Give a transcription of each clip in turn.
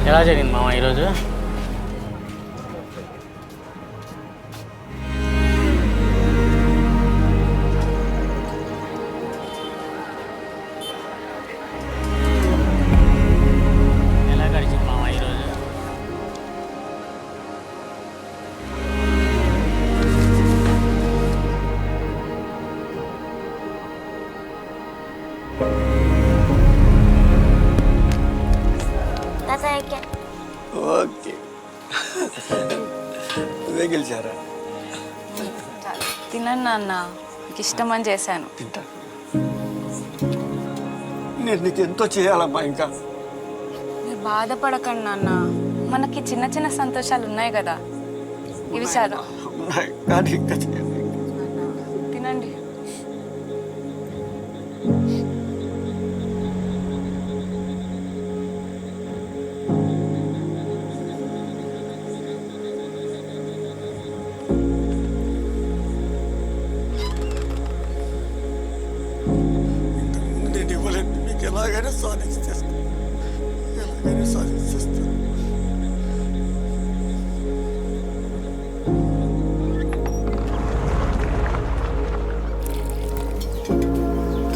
ఎలా జరిగింది మామ ఈరోజు? ఎలా గడిచింది మామ ఈరోజు? ఓకే, నువ్వే గెలిచారా? తినను నాన్న, నీకు ఇష్టమని చేశాను. తింటా. నేను నీకు ఎంతో చేయాలమ్మా. ఇంకా మీరు బాధపడకండి నాన్న, మనకి చిన్న చిన్న సంతోషాలు ఉన్నాయి కదా, ఇవి చాలు. ఉన్నాయి కానీ ఇంకా చేయాలి. తినండి. నేను ఇవ్వలేదు, మీకు ఎలాగైనా సాధించేస్తాను, ఎలాగైనా సాధించేస్తాను.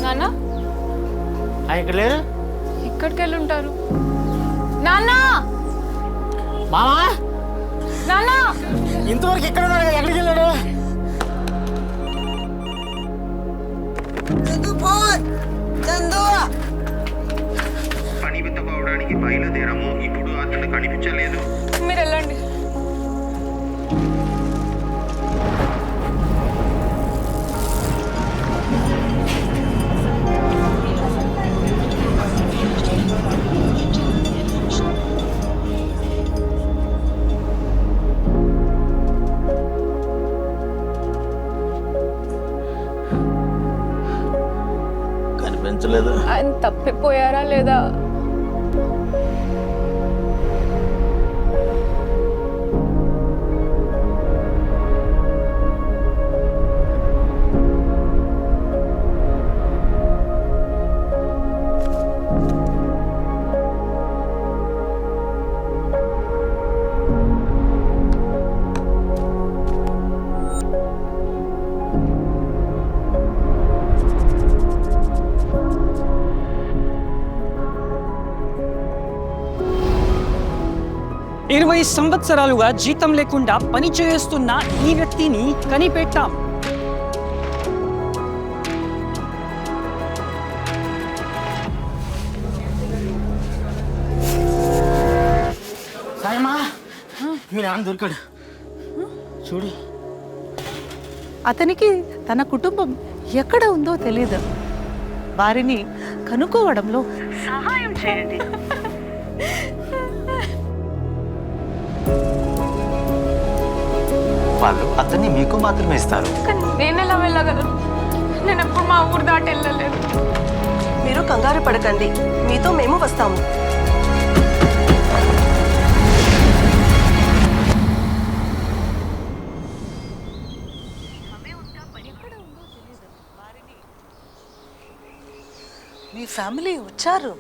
నాన్న ఇక్కడ లేరు. ఇక్కడికి వెళ్ళి ఉంటారు. నాన్న మామా నాన్న ఇంతవరకు ఇక్కడ ఉన్నాడు కదా, ఎక్కడికి వెళ్ళాడు? పని వెతుకోవడానికి బయలుదేరాము. ఇప్పుడు అతను కనిపించలేదు. మీరు వెళ్ళండి. కనిపించలేదు. ఆయన తప్పిపోయారా లేదా? సంవత్సరాలుగా జీతం లేకుండా పని చేస్తున్న ఈ వ్యక్తిని కనిపెట్టాం. సాయమా, మీ నాన్న దొరికాడు చూడు. అతనికి తన కుటుంబం ఎక్కడ ఉందో తెలియదు. వారిని కనుక్కోవడంలో సహాయం చేయండి. వాళ్ళు అతన్ని మీకు మాత్రమే ఇస్తారు. నేను ఎలా వెళ్ళగలను? నేను ఎప్పుడు మా ఊరు దాటి వెళ్ళలేదు. మీరు కంగారు పడకండి, మీతో మేము వస్తాము. మీ ఫ్యామిలీ వచ్చారు.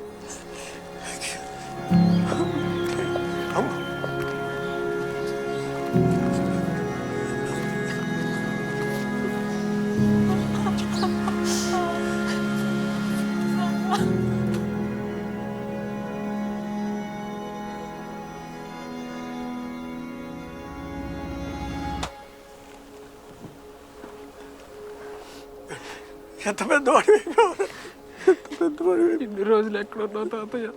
ఎంత పెద్దవాడు, ఎంత పెద్దవాడు. ఇన్ని రోజులు ఎక్కడున్నావు తాతయ్య?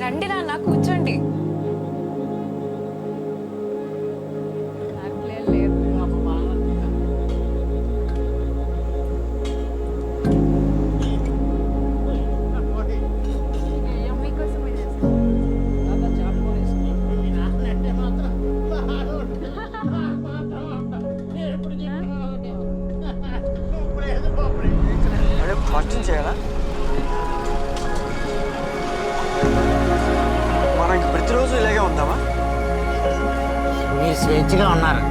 రండి నాన్న, కూర్చోండి. ఫాస్టింగ్ చేయాలా? ఉందామా? మీరు స్వేచ్ఛగా ఉన్నారు.